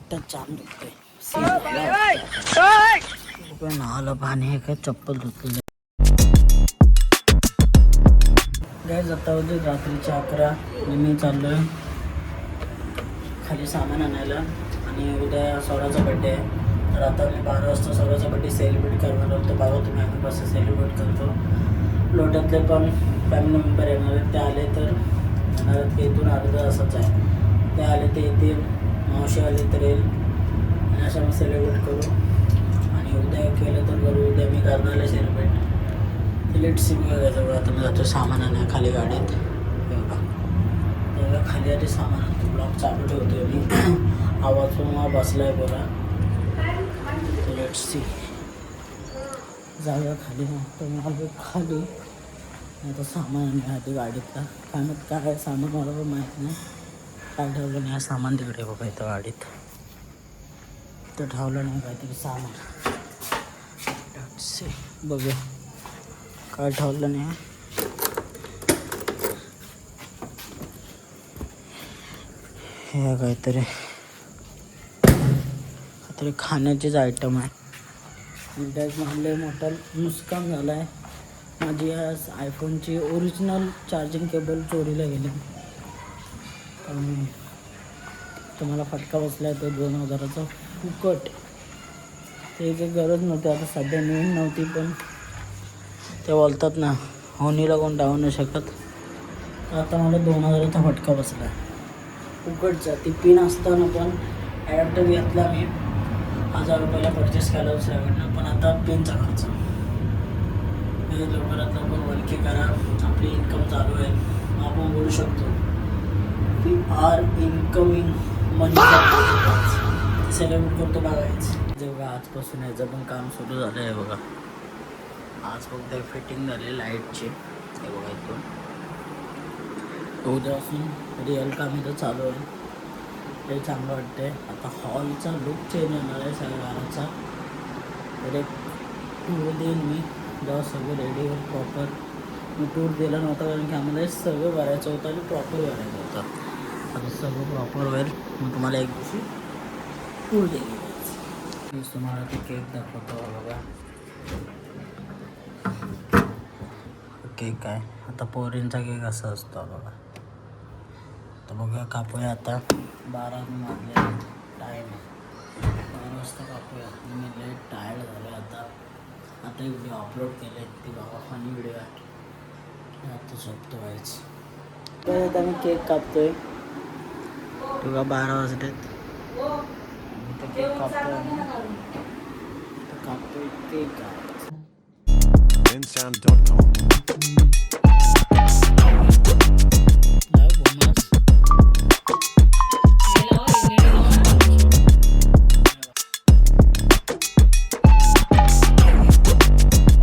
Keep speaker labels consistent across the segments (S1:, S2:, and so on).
S1: पोट्टात जाम दुखतंय. नाला पाणी आहे काय चप्पल धुतलेलं. गाईज आता होते रात्रीचे 11 आणि मी चाललोय खाली सामान आणायला. आणि उद्या सौराचा बड्डे आहे, तर आता मी 12 वाजता सौराचा बड्डे सेलिब्रेट करणार होतो. बघा तुम्ही आम्ही कसं सेलिब्रेट करतो. लोट्यातले पण फॅमिली मेंबर येणार आहेत, ते आले तर येणार आहेत. की इथून अर्धा तासच आहे, ते आले ते येतील, मावशी आले तर येईल आणि असं मग सेलिब्रेट करू. आणि उद्या केलं तर करू, उद्या मी करणार आहे सेलिब्रेट. लेट सी बघा. जवळ आता मी जातो सामान आणा खाली गाडीत. बघा खाली आधी सामान आणतो. ब्लॉग चालू ठेवतो मी. आवाज पण बसलाय बघा. लेट सी जाऊया खाली. तर मला खाली आता सामान आणलं आधी गाडीतला. काय माहीत काय सामान मला पण माहीत नाही. काय ठेवलं नाही सामान तिकडे बघा इथं गाडीत. तर ठेवलं नाही काहीतरी सामान. लेट सी बघूया काय ठेवलं नाही. हे काहीतरी खाण्याचेच आयटम आहे. त्यात मला मोठा नुकसान झालं आहे. माझी आज आयफोनची ओरिजिनल चार्जिंग केबल चोरीला गेली. तुम्हाला फटका बसला आहे तो 2000चा फुकट. ते काही गरज नव्हती, आता सध्या मिळून नव्हती. पण ते बोलतात ना होणीला कोण डावू नाही शकत. आता मला 2000चा फटका बसला फुकटचा. ती पिन असताना पण ॲडॅप्टर घेतला मी 1000 रुपयाला परचेस केला दुसऱ्याकडनं. पण आता पिनचा खर्च. लवकरात लवकर वलकी करा. आपली इन्कम चालू आहे, आपण बोलू शकतो we are incoming money. Celebrate करतो बघायचं. जेव्हा आजपासून याचं पण काम सुरू झालं आहे बघा. आज फक्त फिटिंग झाली लाईटची. हे बघा इथून उद्यापासून रिअल काम इथं चालू आहे. ते चांगलं वाटतंय. आता हॉलचा लुक चेंज होणार आहे सगळ्या घराचा. तर एक टूर देईन मी जेव्हा सगळं रेडी होईल प्रॉपर. मी टूर दिला नव्हता कारण की आम्हाला हे सगळं करायचं होतं आणि प्रॉपर करायचं होतं. आता सगळं प्रॉपर होईल मग तुम्हाला एक दिवशी टूर देईन. मी तुम्हाला ते केक दाखवतो बघा. केक आहे. आता पोरींचा केक असा असतो बघा. तर बघा कापूया आता. 12 वाजले टाईम. 12 वाजता कापूया. मी लेट टायर्ड झालो आता. आता एक व्हिडिओ अपलोड केले ती बाबा फनी व्हिडिओ आहे. आता झोपतो व्हायचं. तर आता मी केक कापतोय. तुला 12 वाजलेत. तर केक कापतोय. कापतोय cake.
S2: Bensound.com.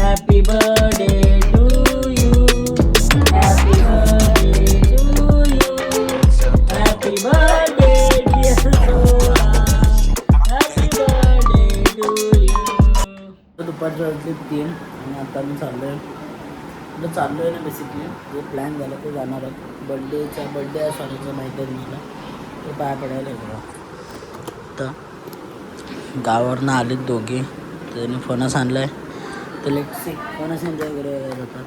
S1: Happy birthday to you. Happy birthday to you. Happy birthday dear Sora. Happy birthday to you. दुपारच्या वाजले 3 आणि आता मी चाललोय. आता चाललोय ना बेसिकली जे प्लॅन झालं ते जाणार आहे. बड्डे आहे सॉरीचं माहिती आहे मला. ते पाया पडायला बघा. तर गावावरनं आलेत दोघे. त्याने फणस आणलाय. तर लेट सी फणस एन्जॉय करायला जातात.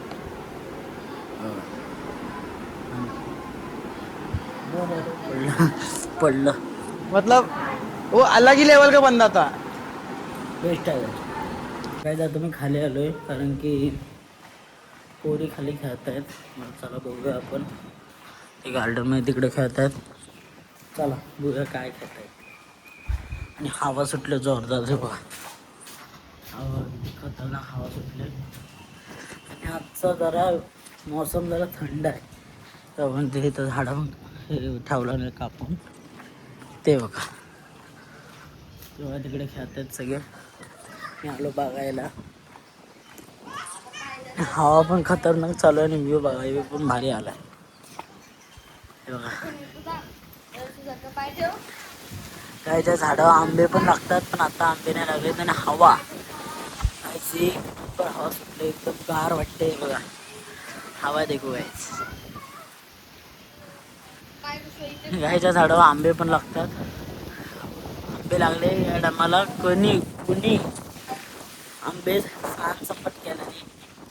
S1: पडलं
S3: मतलब वो अलग ही लेवल का बंदा था.
S1: बेस्ट आहे. काय जातो मी खाली आलो आहे कारण की पोरी खाली खेळत आहेत. चला बघूया आपण. ते गार्डनमध्ये तिकडे खेळत आहेत. चला बघूया काय खेळत आहेत. आणि हवा सुटलं जोरदार आहे बघा. हवा खतरनाक हवा सुटले. आणि आजचा जरा मौसम जरा थंड आहे. तर म्हणजे इथं झाडं हे ठेवलं नाही कापून ते बघा. तेव्हा तिकडे खेळत आहेत सगळे. मी आलो बघायला. हवा पण खतरनाक चालू आहे आणि व्ह्यू बघा. व्ह्यू पण भारी आला आहे. कायच्या झाडावर आंबे पण लागतात पण आता आंबे नाही लागले. आणि हवा कायची हवा सुटले एकदम गार वाटते बघा. हवा देखू गायच्या झाडावर आंबे पण लागतात. आंबे लागले या टायमाला. कुणी आंबे सांग चपट केला नाही,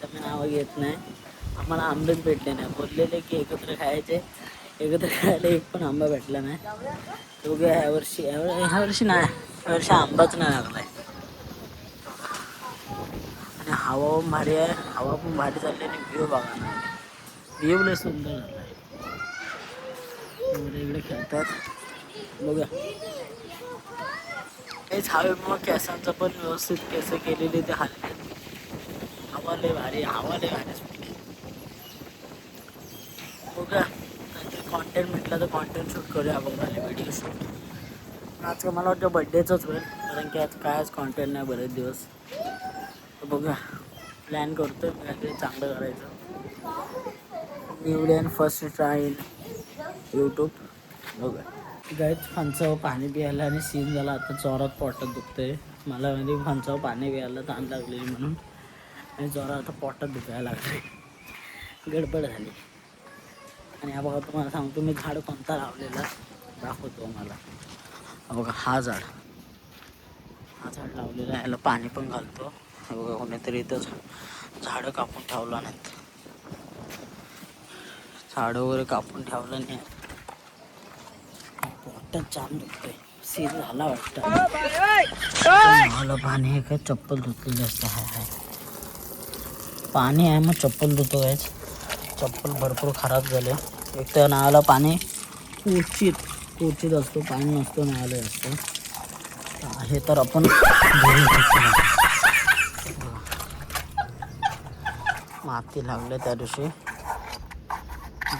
S1: तर मी नावं घेत नाही. आम्हाला आंबेच भेटले नाही. बोललेले की एकत्र खायचे, एकत्र खायला एक पण आंबा भेटला नाही. बघूया ह्या वर्षी नाही, ह्या वर्षी आंबाच नाही लागलाय. आणि हवा पण भारी आहे, हवा पण भारी चालली आणि व्ह्यू बघा ना, व्ह्यू लय सुंदर झाला. इकडे खेळतात बघा. हेच हवे मग केसांचं पण व्यवस्थित केस केलेले ते हल्ले. हवा लय भारी, हवा लय भारी सुटली. बघा काहीतरी कॉन्टेंट म्हटलं तर कॉन्टेंट शूट करूया बघा, व्हिडिओ शूट. आज मला वाटतं बड्डेचंच होईल, कारण की आज कायच कॉन्टेंट नाही बरेच दिवस. तर बघा प्लॅन करतोय काहीतरी चांगलं करायचं. New day first try in YouTube. बघा गाईच फणसावर पाणी प्यायला आणि सीन झाला. आता जोरात पोटात दुखतंय. मला म्हणजे फणसावर पाणी प्यायला ताण लागलेली म्हणून, आणि जोरात आता पोटात दुखायला लागले. गडबड झाली. आणि हा बघा तुम्हाला सांगतो मी झाड कोणता लावलेला दाखवतो मला. बघा हा झाड लावलेला, याला पाणी पण घालतो. हे बघा कोणीतरी इथं झाडं कापून ठेवला नाहीत, झाडं वगैरे कापून ठेवलं नाही. पोटात जाम दुखतंय, सीन झाला वाटतं. मला पाणी आहे का, चप्पल धुतलेली असते. हाय पाणी आहे मग चप्पल धुतो आहे. चप्पल भरपूर खराब झाले. एक तर नळाला पाणी क्वचित असतो, पाणी नसतो नळाला जास्त. हे तर आपण माती लागले त्या दिवशी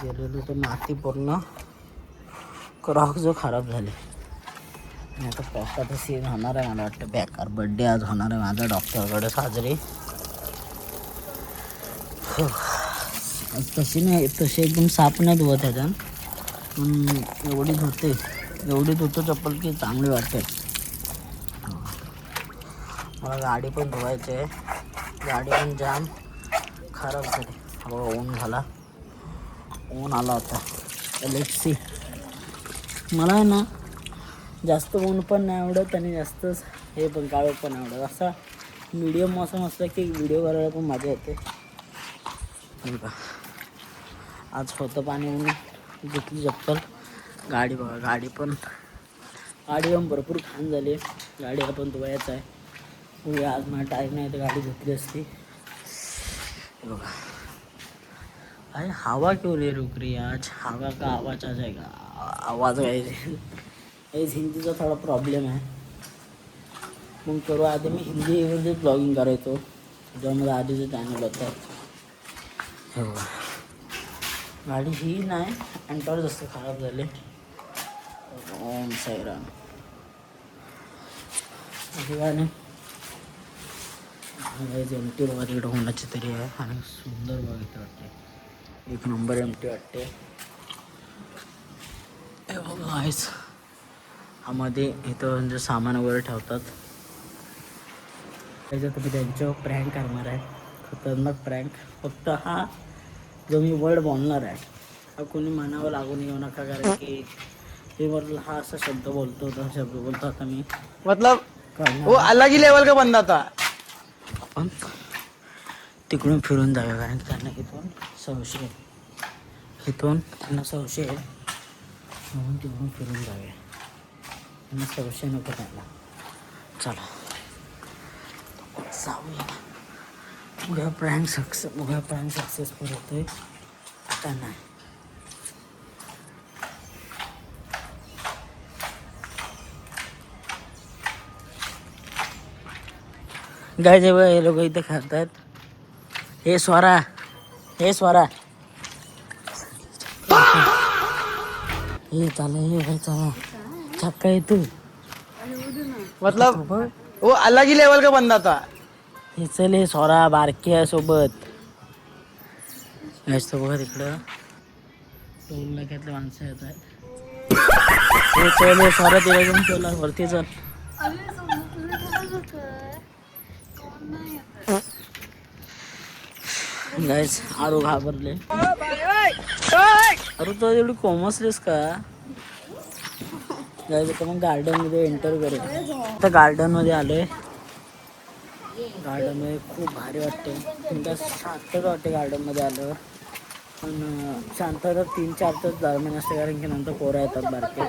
S1: गेलेलो, तर माती पूर्ण क्रॉक जो खराब झाले. आणि आता पोटाचा सीन होणार आहे. मला वाटतं बेकार. बड्डे आज होणार आहे माझा डॉक्टरकडे साजरी. तशी एकदम साफ नाही धुवत त्याच्यानं, पण एवढी धुतो चप्पल की चांगली वाटते. मला गाडी पण धुवायची आहे. गाडी पण जाम खराब झाली. बघा ऊन आला होता. Let's see. मला आहे ना जास्त ऊन पण नाही आवडत आणि जास्त हे पण काळं पण आवडत. असा मीडियम मौसम असला की व्हिडिओ करायला पण मजा येते. बघा आज होतं पाणी म्हणून घेतली चप्पल. गाडी बघा, गाडी पण भरपूर घाण झाली. गाडी आपण धुवायचं आहे. बघूया आज मला टाईम नाही तर गाडी धुतली असती. बघा अरे हवा क्यों रे रुक रही आज, हवा का आवाज आ जाएगा. आवाज आहे हिंदीचा थोडा प्रॉब्लेम आहे. मग करू आधी मी हिंदीमध्ये ब्लॉगिंग करायचो, ज्यामध्ये आधीचं चॅनल होतं. हे बघा गाडी ही नाही, अँटॉर जास्त खराब झाले. ओम साईराम. अशी काय नाही एमटी बघा तिकडं होण्याची तरी आहे. आणि सुंदर बघितलं वाटते, एक नंबर एमटी वाटते. हे बघा आहेच ह्यामध्ये इथं म्हणजे सामान वगैरे ठेवतात. त्याच्यात तुम्ही त्यांच्यावर प्रँक करणार आहे, खतरनाक प्रँक. फक्त हा जो मी वर्ड बोलणार आहे हा कोणी मनावर लागून येऊ नका, कारण की ते वरला हा असा शब्द बोलतो आता मी
S3: मतलब वो अलग ही लेवल का बंदा था.
S1: आपण तिकडून फिरून जाऊया, कारण की त्यांना इथून संशय आहे म्हणून तिकडून फिरून जाऊया. त्यांना संशय नको त्यांना. चला जाऊया. बघा प्रँक सक्सेसफुल होतोय का नाही. गाय जेव्हा हे लोक इथं खातात. हे स्वरा हे चला हे चला छक्का आहे तू.
S3: मतलब वो अलग ही लेवल का बंदा था.
S1: हे चल हे स्वरा बारकी आहे सोबत. तो बघा तिकडं टोल नाक्यातले माणसं येत आहेत. हे चल हे स्वरा तिला घेऊन चला वरती चल. गाईस आरू घाबरले. अरे तो एवढी कोमसलीस का. जायचं तर मग गार्डनमध्ये एंटर करू. आता गार्डनमध्ये आलो आहे. गार्डनमध्ये खूप भारी वाटते, तुमच्या शांतच वाटते गार्डनमध्ये आल्यावर. पण शांतता 3-4 तास दरम्यान असते, कारण की नंतर पोरं येतात बारके,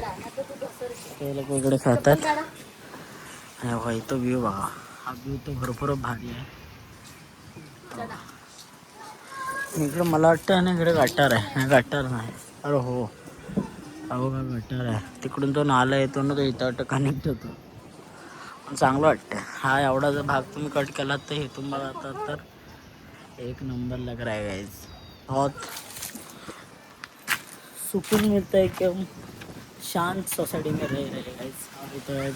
S1: ते लोक इकडे खेळतात. आणि भाई तो व्ह्यू बघा, हा व्ह्यू तो भरपूर भारी आहे. इकडे मला वाटतं आणि इकडे गटार आहे, नाही गटार नाही, अरे हो अहो का गटार आहे. तिकडून तो नाला येतो ना, तो इथं वाटतं कनेक्ट होतो. पण चांगलं वाटतं. हा एवढा जर भाग तुम्ही कट केलात तर इथून बघा तर एक नंबर लग रहा है गाइस. बहुत सुकून मिळतं, एकदम शांत सोसायटी में रह रहे गाइस. और इथं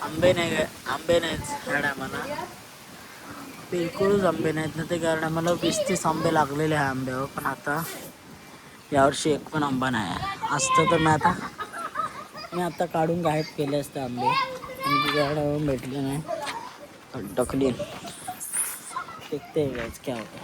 S1: आंबे नाहीत ह्या टायमाला, बिलकुलच आंबे नाहीत ना. ते कारण आम्हाला 20-30 आंबे लागलेले आहे आंब्यावर, पण आता यावर्षी एक पण आंबा नाही आहे. असतं तर मी आता काढून गायब केले असते आंबे, आणि झाडावरून भेटले नाही. टकली देखते गाइस क्या होता